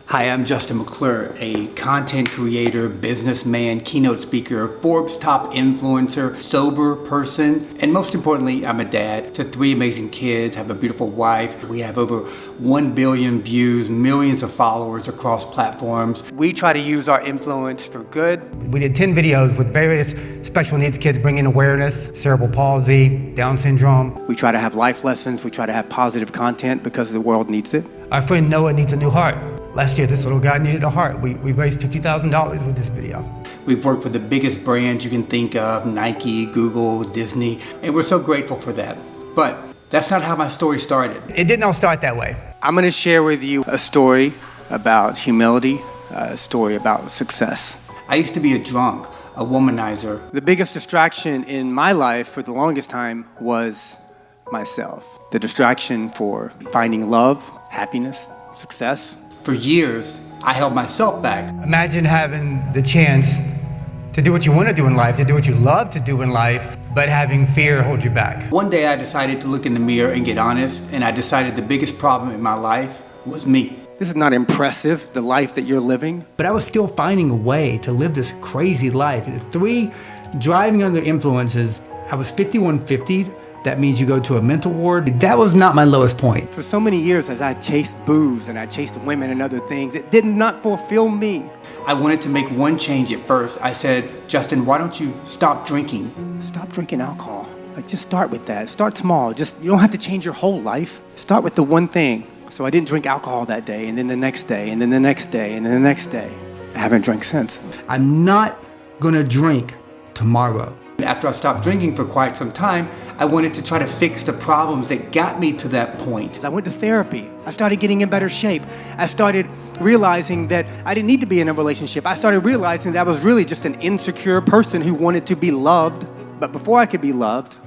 Hi, I'm Justin McClure, a content creator, businessman, keynote speaker, Forbes top influencer, sober person, and most importantly, I'm a dad to 3 amazing kids, have a beautiful wife. We have over 1 billion views, millions of followers across platforms. We try to use our influence for good. We did 10 videos with various special needs kids bringing awareness, cerebral palsy, Down syndrome. We try to have life lessons. We try to have positive content because the world needs it. Our friend Noah needs a new heart. Last year, this little guy needed a heart. We raised $50,000 with this video. We've worked with the biggest brands you can think of, Nike, Google, Disney, and we're so grateful for that. But that's not how my story started. It didn't all start that way. I'm gonna share with you a story about humility, a story about success. I used to be a drunk, a womanizer. The biggest distraction in my life for the longest time was myself. The distraction for finding love, happiness, success. For years, I held myself back. Imagine having the chance to do what you want to do in life, to do what you love to do in life, but having fear hold you back. One day I decided to look in the mirror and get honest, and I decided the biggest problem in my life was me. This is not impressive, the life that you're living. But I was still finding a way to live this crazy life. 3 driving under influences. I was 5150. That means you go to a mental ward. That was not my lowest point. For so many years, as I chased booze and I chased women and other things, it did not fulfill me. I wanted to make one change at first. I said, Justin, why don't you stop drinking? Stop drinking alcohol. Like, just start with that. Start small. You don't have to change your whole life. Start with the one thing. So I didn't drink alcohol that day, and then the next day, and then the next day, and then the next day. I haven't drank since. I'm not gonna drink tomorrow. After I stopped drinking for quite some time, I wanted to try to fix the problems that got me to that point. I went to therapy. I started getting in better shape. I started realizing that I didn't need to be in a relationship. I started realizing that I was really just an insecure person who wanted to be loved. But before I could be loved,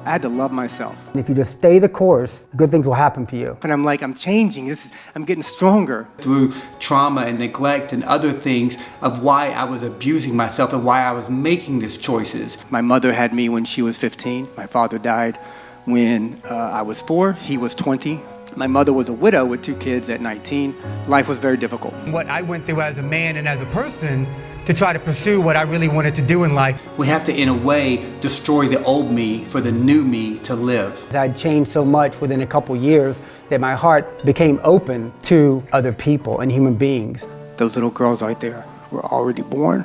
I had to love myself. And if you just stay the course, good things will happen for you. And I'm like, I'm changing. I'm getting stronger. Through trauma and neglect and other things of why I was abusing myself and why I was making these choices. My mother had me when she was 15. My father died when I was 4. He was 20. My mother was a widow with 2 kids at 19. Life was very difficult. What I went through as a man and as a person to try to pursue what I really wanted to do in life. We have to, in a way, destroy the old me for the new me to live. I'd changed so much within a couple years that my heart became open to other people and human beings. Those little girls right there were already born,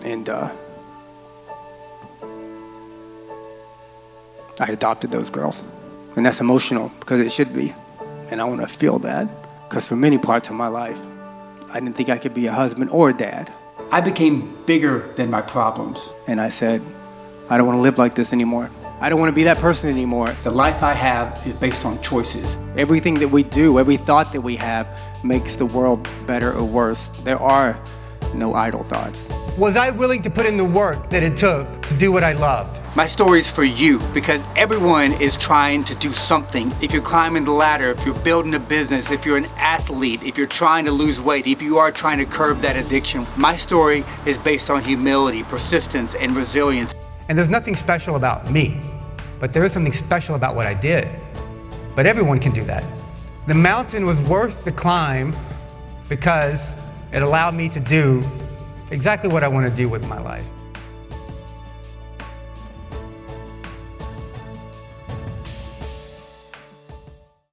and I adopted those girls. And that's emotional, because it should be. And I want to feel that, because for many parts of my life, I didn't think I could be a husband or a dad. I became bigger than my problems. And I said, I don't want to live like this anymore. I don't want to be that person anymore. The life I have is based on choices. Everything that we do, every thought that we have makes the world better or worse. There are no idle thoughts. Was I willing to put in the work that it took to do what I loved? My story is for you, because everyone is trying to do something. If you're climbing the ladder, if you're building a business, if you're an athlete, if you're trying to lose weight, if you are trying to curb that addiction, my story is based on humility, persistence, and resilience. And there's nothing special about me, but there is something special about what I did. But everyone can do that. The mountain was worth the climb because it allowed me to do exactly what I want to do with my life.